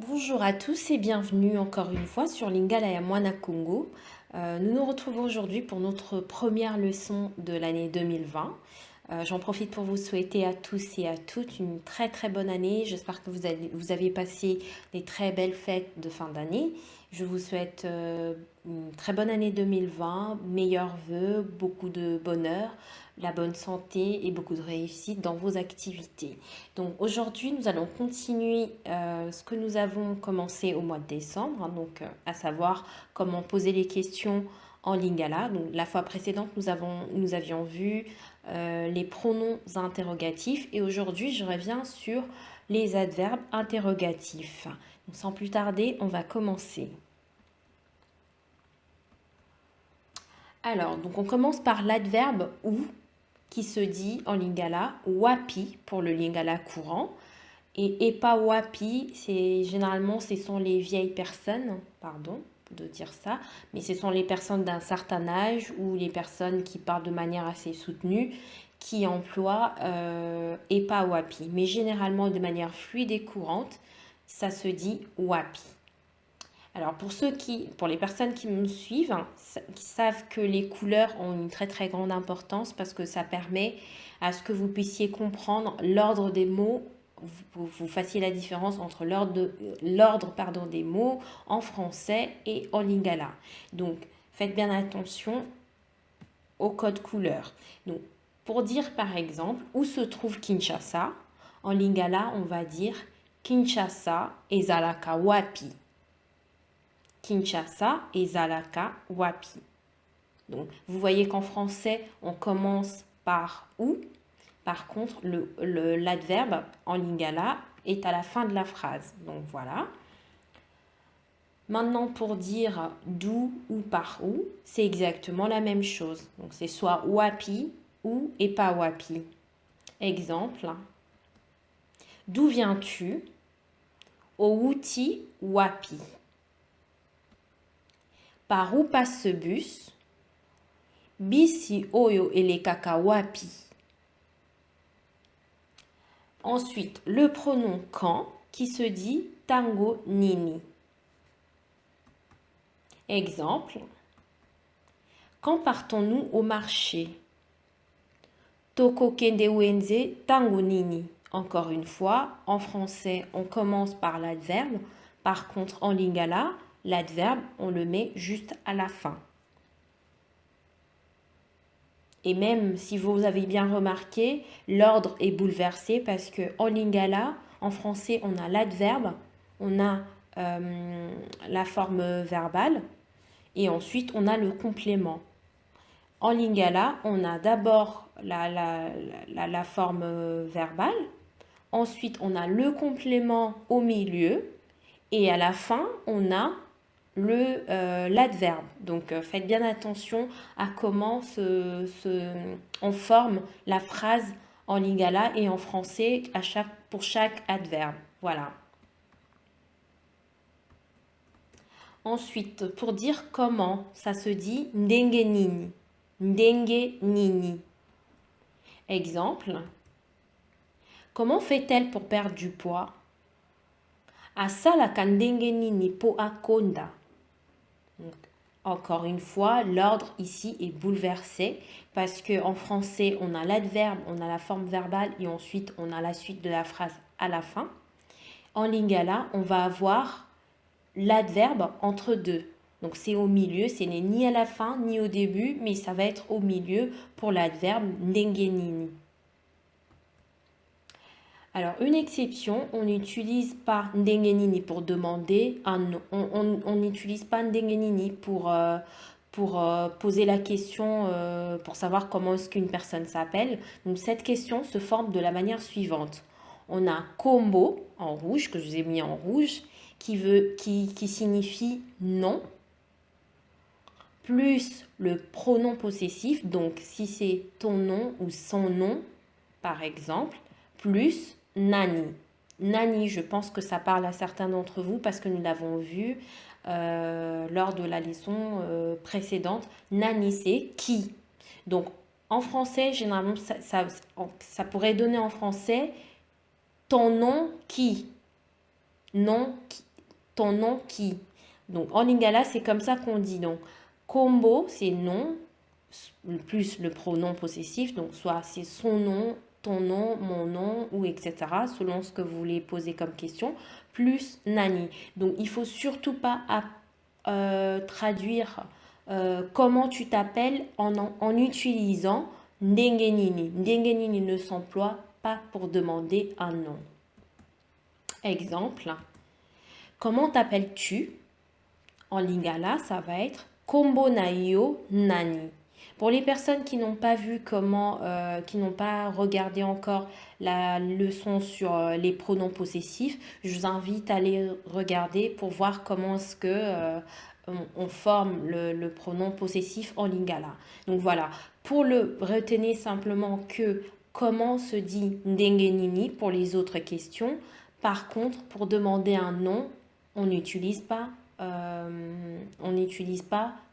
Bonjour à tous et bienvenue encore une fois sur Lingala ya Mwana Congo. Nous nous retrouvons aujourd'hui pour notre première leçon de l'année 2020. J'en profite pour vous souhaiter à tous et à toutes une très très bonne année. J'espère que vous avez passé des très belles fêtes de fin d'année. Je vous souhaite une très bonne année 2020, meilleurs vœux, beaucoup de bonheur, la bonne santé et beaucoup de réussite dans vos activités. Donc aujourd'hui, nous allons continuer ce que nous avons commencé au mois de décembre, à savoir comment poser les questions en lingala. Donc la fois précédente, nous avions vu les pronoms interrogatifs et aujourd'hui, je reviens sur les adverbes interrogatifs. Donc, sans plus tarder, on va commencer. Alors, donc on commence par l'adverbe ou qui se dit en lingala wapi pour le lingala courant. Et pas wapi, c'est généralement ce sont les vieilles personnes, pardon de dire ça, mais ce sont les personnes d'un certain âge ou les personnes qui parlent de manière assez soutenue qui emploient et pas wapi. Mais généralement de manière fluide et courante, ça se dit wapi. Alors pour les personnes qui me suivent, qui savent que les couleurs ont une très très grande importance parce que ça permet à ce que vous puissiez comprendre l'ordre des mots, vous fassiez la différence entre l'ordre des mots en français et en lingala. Donc faites bien attention au code couleur. Donc pour dire par exemple où se trouve Kinshasa, en lingala on va dire Kinshasa ezalaka wapi. Kinshasa et Zalaka Wapi. Donc, vous voyez qu'en français, on commence par ou. Par contre, l'adverbe en lingala est à la fin de la phrase. Donc, voilà. Maintenant, pour dire d'où ou par où, c'est exactement la même chose. Donc, c'est soit wapi ou et pas wapi. Exemple. D'où viens-tu? Outi wapi. Par où passe ce bus? Bisi oyo elekaka wapi. Ensuite, le pronom quand qui se dit tango nini. Exemple. Quand partons-nous au marché? Toko kende wenze tango nini. Encore une fois, en français, on commence par l'adverbe. Par contre, en lingala, l'adverbe, on le met juste à la fin. Et même si vous avez bien remarqué, l'ordre est bouleversé parce que en lingala, en français, on a l'adverbe, on a la forme verbale et ensuite on a le complément. En lingala, on a d'abord la forme verbale, ensuite on a le complément au milieu et à la fin, on a l'adverbe. Donc faites bien attention à comment on forme la phrase en lingala et en français pour chaque adverbe. Voilà. Ensuite, pour dire comment, ça se dit ndenge nini. Ndenge nini. Exemple. Comment fait-elle pour perdre du poids? Asalaka ndenge nini po akonda. Donc, encore une fois, l'ordre ici est bouleversé parce qu'en français, on a l'adverbe, on a la forme verbale et ensuite on a la suite de la phrase à la fin. En lingala, on va avoir l'adverbe entre deux. Donc c'est au milieu, ce n'est ni à la fin ni au début, mais ça va être au milieu pour l'adverbe ndenge nini. Alors, une exception, on n'utilise pas ndenge nini pour demander un nom. On n'utilise pas ndenge nini pour poser la question, pour savoir comment est-ce qu'une personne s'appelle. Donc, cette question se forme de la manière suivante. On a kombo en rouge, que je vous ai mis en rouge, qui signifie nom, plus le pronom possessif, donc si c'est ton nom ou son nom, par exemple, plus nani. Nani, je pense que ça parle à certains d'entre vous parce que nous l'avons vu lors de la leçon précédente. Nani, c'est qui. Donc, en français, généralement, ça pourrait donner en français ton nom qui. Nom ton nom qui. Donc en lingala, c'est comme ça qu'on dit. Donc kombo, c'est nom, plus le pronom possessif. Donc soit c'est son nom, ton nom, mon nom, ou etc. selon ce que vous voulez poser comme question, plus nani. Donc il faut surtout pas traduire comment tu t'appelles en utilisant ndengenini. Ndengenini ne s'emploie pas pour demander un nom. Exemple, comment t'appelles-tu? En lingala, ça va être kombo naio nani. Pour les personnes qui n'ont pas vu qui n'ont pas regardé encore la leçon sur les pronoms possessifs, je vous invite à aller regarder pour voir comment est-ce que on forme le pronom possessif en lingala. Donc voilà, pour le retenez simplement que comment se dit ndengenini pour les autres questions. Par contre, pour demander un nom, on n'utilise pas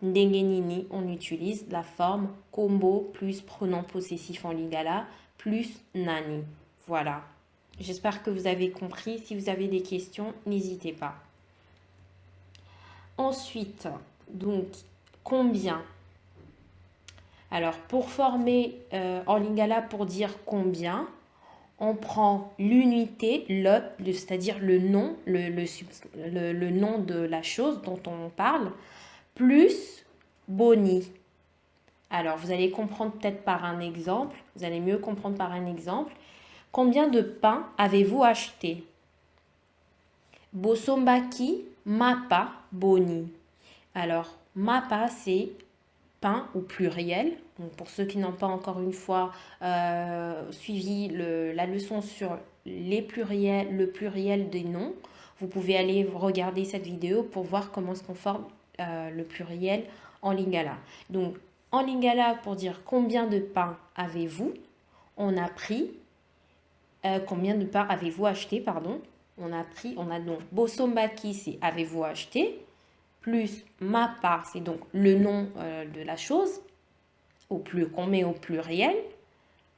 ndengenini, on utilise la forme kombo plus pronom possessif en lingala plus nani. Voilà. J'espère que vous avez compris. Si vous avez des questions, n'hésitez pas. Ensuite, donc, combien? Alors, pour former en lingala, pour dire combien, on prend l'unité, c'est-à-dire le nom, le nom de la chose dont on parle, plus boni. Alors, vous allez comprendre peut-être par un exemple, vous allez mieux comprendre par un exemple. Combien de pain avez-vous acheté? Bosombaki mapa boni. Alors, mapa, c'est pain au pluriel. Donc, pour ceux qui n'ont pas encore une fois suivi la leçon sur le pluriel des noms, vous pouvez aller regarder cette vidéo pour voir comment est-ce qu'on forme le pluriel en lingala. Donc, en lingala, pour dire combien de pain avez-vous, on a pris, combien de pain avez-vous acheté, pardon, on a donc bosombaki, c'est avez-vous acheté, plus mapa, c'est donc le nom de la chose, qu'on met au pluriel,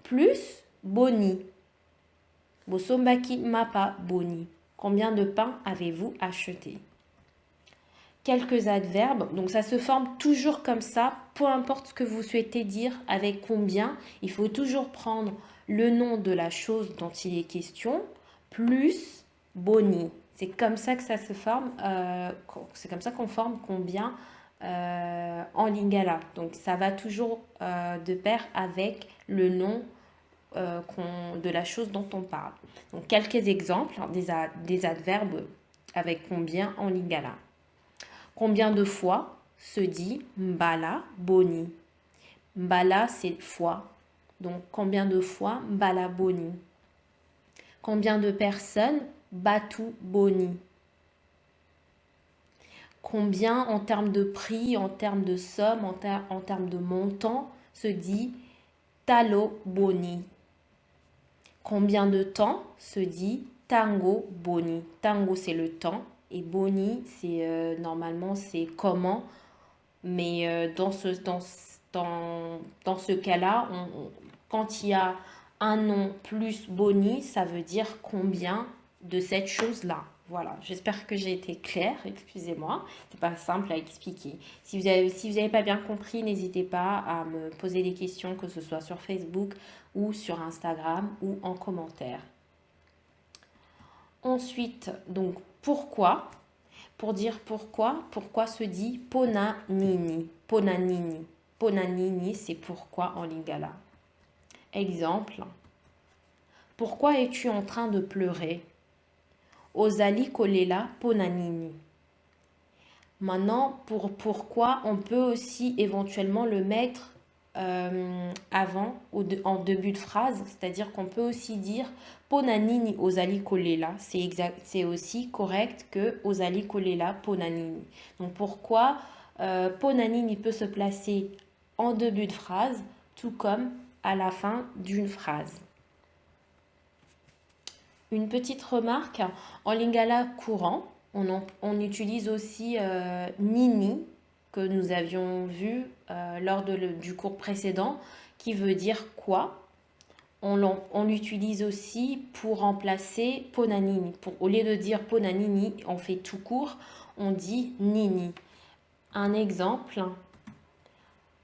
plus boni. Bosombaki mapa boni. Combien de pain avez-vous acheté? Quelques adverbes, donc ça se forme toujours comme ça, peu importe ce que vous souhaitez dire avec combien, il faut toujours prendre le nom de la chose dont il est question, plus boni. C'est comme ça que ça se forme, c'est comme ça qu'on forme combien en lingala. Donc ça va toujours de pair avec le nom de la chose dont on parle. Donc quelques exemples des adverbes avec combien en lingala. Combien de fois se dit mbala boni? Mbala, c'est fois. Donc, combien de fois mbala boni? Combien de personnes batu boni? Combien en termes de prix, en termes de somme, en termes de montant se dit talo boni? Combien de temps se dit tango boni? Tango, c'est le temps. Et boni, c'est normalement, c'est comment. Mais dans ce cas-là, quand il y a un nom plus boni, ça veut dire combien de cette chose-là. Voilà, j'espère que j'ai été claire, excusez-moi, c'est pas simple à expliquer. Si vous avez pas bien compris, n'hésitez pas à me poser des questions, que ce soit sur Facebook ou sur Instagram ou en commentaire. Ensuite, donc, pourquoi? Pour dire pourquoi se dit ponanini? Ponanini. Ponanini, c'est pourquoi en lingala. Exemple. Pourquoi es-tu en train de pleurer? Ozali kolela ponanini. Maintenant, pour pourquoi, on peut aussi éventuellement le mettre avant, en début de phrase, c'est-à-dire qu'on peut aussi dire ponanini ozali kolela, c'est aussi correct que ozali kolela ponanini. Donc pourquoi ponanini peut se placer en début de phrase, tout comme à la fin d'une phrase. Une petite remarque, en lingala courant, on utilise aussi nini, que nous avions vu lors du cours précédent, qui veut dire quoi. On l'utilise aussi pour remplacer ponanini. Au lieu de dire ponanini, on fait tout court, on dit nini. Un exemple,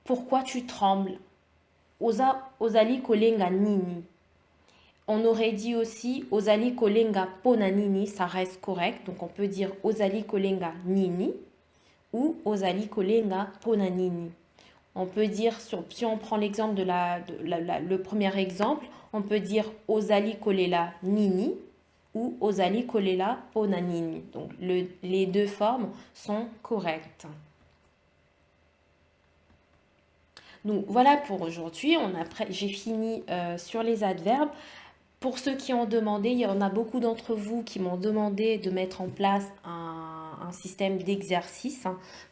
pourquoi tu trembles? Ozali kolenga nini. On aurait dit aussi ozali kolenga ponanini, ça reste correct. Donc on peut dire ozali kolenga nini ou ozali kolenga ponanini. On peut dire, si on prend l'exemple le premier exemple, on peut dire ozali kolela nini ou ozali kolela ponanini. Donc les deux formes sont correctes. Donc voilà pour aujourd'hui. J'ai fini sur les adverbes. Pour ceux qui ont demandé, il y en a beaucoup d'entre vous qui m'ont demandé de mettre en place un système d'exercice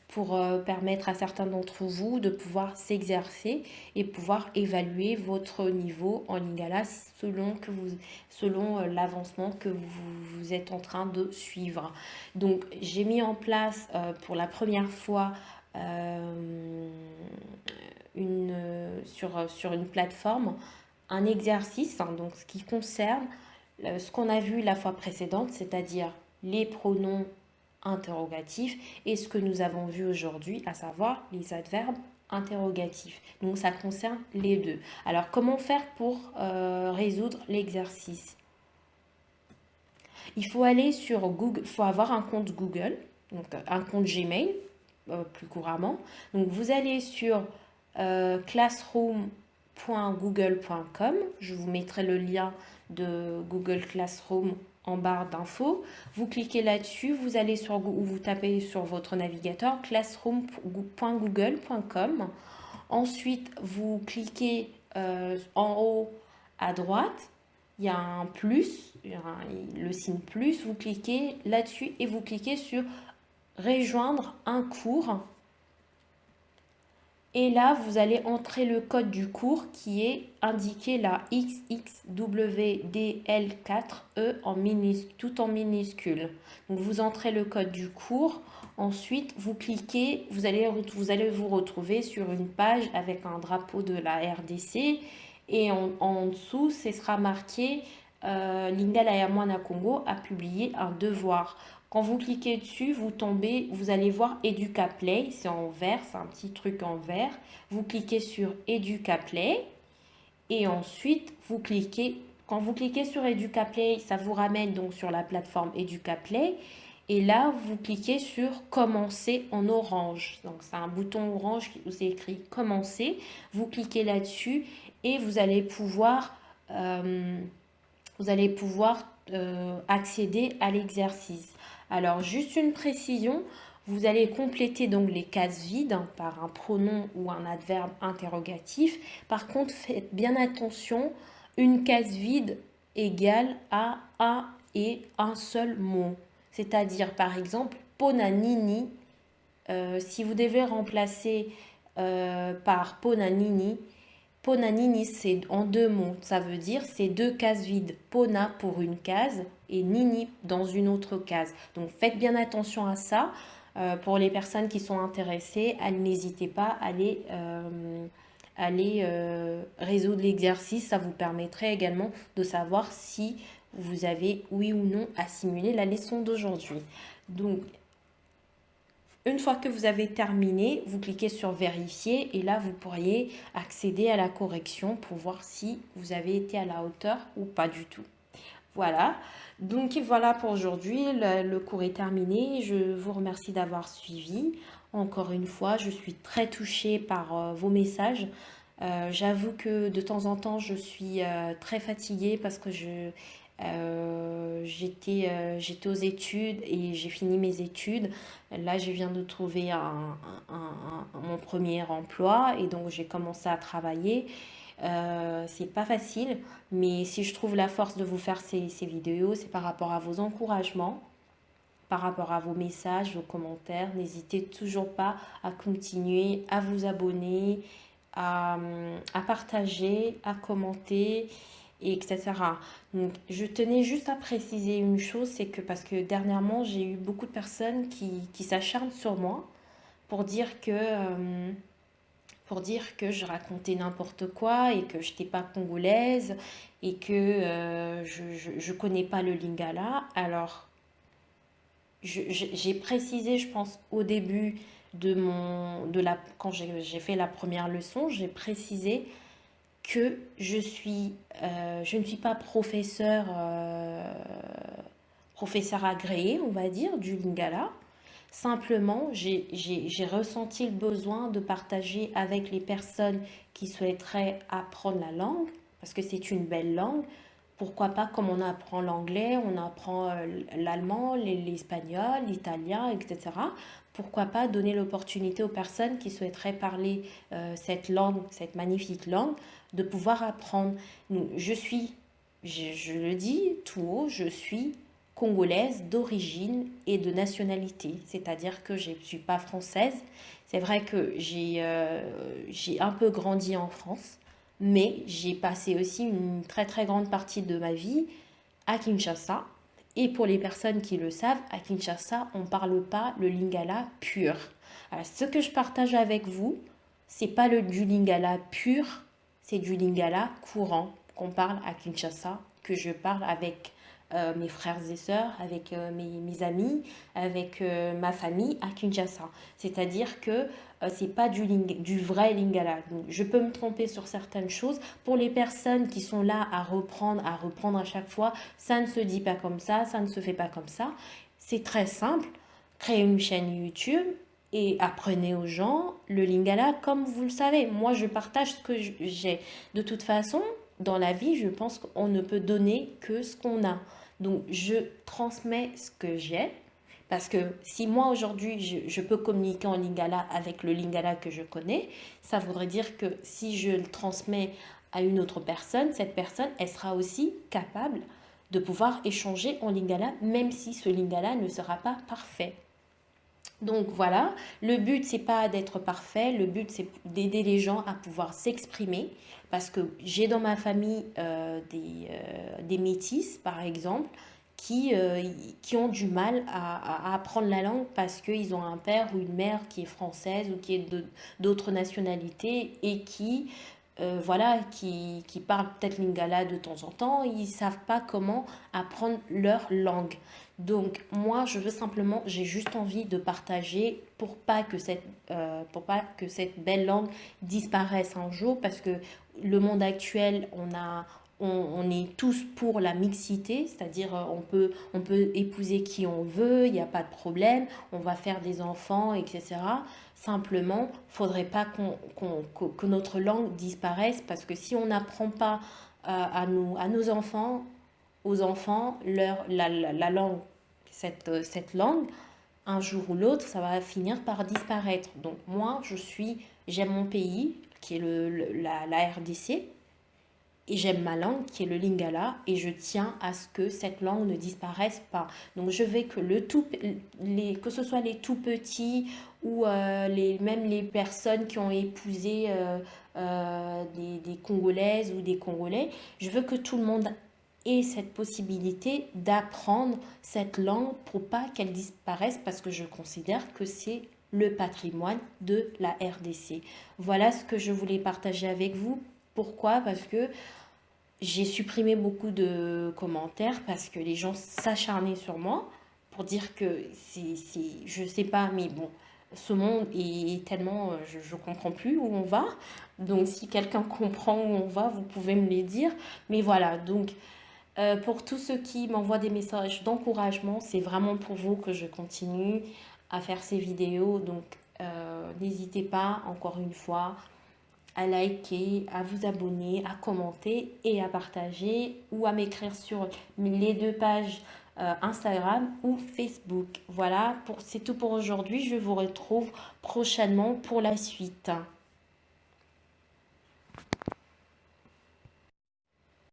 pour permettre à certains d'entre vous de pouvoir s'exercer et pouvoir évaluer votre niveau en lingala selon l'avancement que vous êtes en train de suivre. Donc j'ai mis en place pour la première fois sur une plateforme un exercice, donc ce qui concerne ce qu'on a vu la fois précédente, c'est-à-dire les pronoms interrogatifs et ce que nous avons vu aujourd'hui, à savoir les adverbes interrogatifs. Donc ça concerne les deux. Alors comment faire pour résoudre l'exercice? Il faut aller sur Google, il faut avoir un compte Google, donc un compte Gmail plus couramment. Donc vous allez sur classroom.google.com. Je vous mettrai le lien de Google Classroom en barre d'infos. Vous cliquez là-dessus, vous allez vous tapez sur votre navigateur classroom.google.com. Ensuite, vous cliquez en haut à droite, il y a un plus, le signe plus, vous cliquez là-dessus et vous cliquez sur rejoindre un cours. Et là, vous allez entrer le code du cours qui est indiqué là, XXWDL4E tout en minuscule. Donc vous entrez le code du cours. Ensuite, vous cliquez, vous allez vous retrouver sur une page avec un drapeau de la RDC. Et en dessous, ce sera marqué Lingala Yamwana Congo a publié un devoir. Quand vous cliquez dessus, vous allez voir EducaPlay, c'est en vert, c'est un petit truc en vert. Vous cliquez sur EducaPlay et ensuite quand vous cliquez sur EducaPlay, ça vous ramène donc sur la plateforme EducaPlay. Et là, vous cliquez sur Commencer en orange. Donc c'est un bouton orange où c'est écrit Commencer. Vous cliquez là-dessus et vous allez pouvoir accéder à l'exercice. Alors, juste une précision, vous allez compléter donc les cases vides par un pronom ou un adverbe interrogatif. Par contre, faites bien attention, une case vide égale à un et un seul mot. C'est-à-dire, par exemple, ponanini, si vous devez remplacer par ponanini, ponanini, c'est en deux mots. Ça veut dire c'est deux cases vides. Pona pour une case et nini dans une autre case. Donc faites bien attention à ça. Pour les personnes qui sont intéressées, n'hésitez pas à aller résoudre l'exercice. Ça vous permettrait également de savoir si vous avez oui ou non assimilé la leçon d'aujourd'hui. Donc une fois que vous avez terminé, vous cliquez sur vérifier et là vous pourriez accéder à la correction pour voir si vous avez été à la hauteur ou pas du tout. Voilà, donc voilà pour aujourd'hui, le cours est terminé. Je vous remercie d'avoir suivi. Encore une fois, je suis très touchée par vos messages. J'avoue que de temps en temps, je suis très fatiguée parce que j'étais aux études et j'ai fini mes études. Là, je viens de trouver mon premier emploi et donc j'ai commencé à travailler. C'est pas facile, mais si je trouve la force de vous faire ces vidéos, c'est par rapport à vos encouragements, par rapport à vos messages, vos commentaires. N'hésitez toujours pas à continuer, à vous abonner, à partager, à commenter, etc. Donc, je tenais juste à préciser une chose, c'est que parce que dernièrement, j'ai eu beaucoup de personnes qui s'acharnent sur moi pour dire que pour dire que je racontais n'importe quoi et que je n'étais pas congolaise et que je connais pas le Lingala. Alors, j'ai précisé, je pense, au début quand j'ai fait la première leçon, j'ai précisé que je ne suis pas professeur agréé, on va dire, du Lingala. Simplement, j'ai ressenti le besoin de partager avec les personnes qui souhaiteraient apprendre la langue, parce que c'est une belle langue. Pourquoi pas, comme on apprend l'anglais, on apprend l'allemand, l'espagnol, l'italien, etc. Pourquoi pas donner l'opportunité aux personnes qui souhaiteraient parler cette langue, cette magnifique langue, de pouvoir apprendre. Donc, je le dis tout haut, je suis congolaise d'origine et de nationalité, c'est-à-dire que je ne suis pas française. C'est vrai que j'ai un peu grandi en France, mais j'ai passé aussi une très très grande partie de ma vie à Kinshasa. Et pour les personnes qui le savent, à Kinshasa, on ne parle pas le lingala pur. Alors, ce que je partage avec vous, c'est pas du lingala pur, c'est du lingala courant qu'on parle à Kinshasa, que je parle avec mes frères et sœurs, avec mes amis, avec ma famille à Kinshasa. C'est-à-dire que c'est pas du vrai lingala. Donc, je peux me tromper sur certaines choses. Pour les personnes qui sont là à reprendre à chaque fois, ça ne se dit pas comme ça ne se fait pas comme ça. C'est très simple. Créez une chaîne YouTube et apprenez aux gens le lingala comme vous le savez. Moi, je partage ce que j'ai. De toute façon, dans la vie, je pense qu'on ne peut donner que ce qu'on a. Donc, je transmets ce que j'ai. Parce que si moi aujourd'hui je peux communiquer en lingala avec le lingala que je connais, ça voudrait dire que si je le transmets à une autre personne, cette personne, elle sera aussi capable de pouvoir échanger en lingala, même si ce lingala ne sera pas parfait. Donc voilà, le but c'est pas d'être parfait, le but c'est d'aider les gens à pouvoir s'exprimer parce que j'ai dans ma famille des métis par exemple qui ont du mal à apprendre la langue parce qu'ils ont un père ou une mère qui est française ou qui est d'autres nationalités et voilà, qui parlent peut-être lingala de temps en temps, ils ne savent pas comment apprendre leur langue. Donc moi, j'ai juste envie de partager pour pas que cette belle langue disparaisse un jour, parce que le monde actuel, on est tous pour la mixité, c'est-à-dire on peut épouser qui on veut, il n'y a pas de problème, on va faire des enfants, etc. Simplement, faudrait pas que notre langue disparaisse, parce que si on n'apprend pas à nos enfants, aux enfants, la langue, cette langue, un jour ou l'autre, ça va finir par disparaître. Donc moi, j'aime mon pays, qui est la RDC, et j'aime ma langue, qui est le lingala, et je tiens à ce que cette langue ne disparaisse pas. Donc je vais que ce soit les tout petits ou même les personnes qui ont épousé des Congolaises ou des Congolais, je veux que tout le monde ait cette possibilité d'apprendre cette langue pour pas qu'elle disparaisse, parce que je considère que c'est le patrimoine de la RDC. Voilà ce que je voulais partager avec vous. Pourquoi? Parce que j'ai supprimé beaucoup de commentaires parce que les gens s'acharnaient sur moi pour dire que je sais pas, mais bon, ce monde est tellement, je comprends plus où on va. Donc si quelqu'un comprend où on va, vous pouvez me le dire. Mais voilà, donc pour tous ceux qui m'envoient des messages d'encouragement, c'est vraiment pour vous que je continue à faire ces vidéos. Donc n'hésitez pas, encore une fois, à liker, à vous abonner, à commenter et à partager, ou à m'écrire sur les deux pages Instagram ou Facebook. Voilà, c'est tout pour aujourd'hui. Je vous retrouve prochainement pour la suite.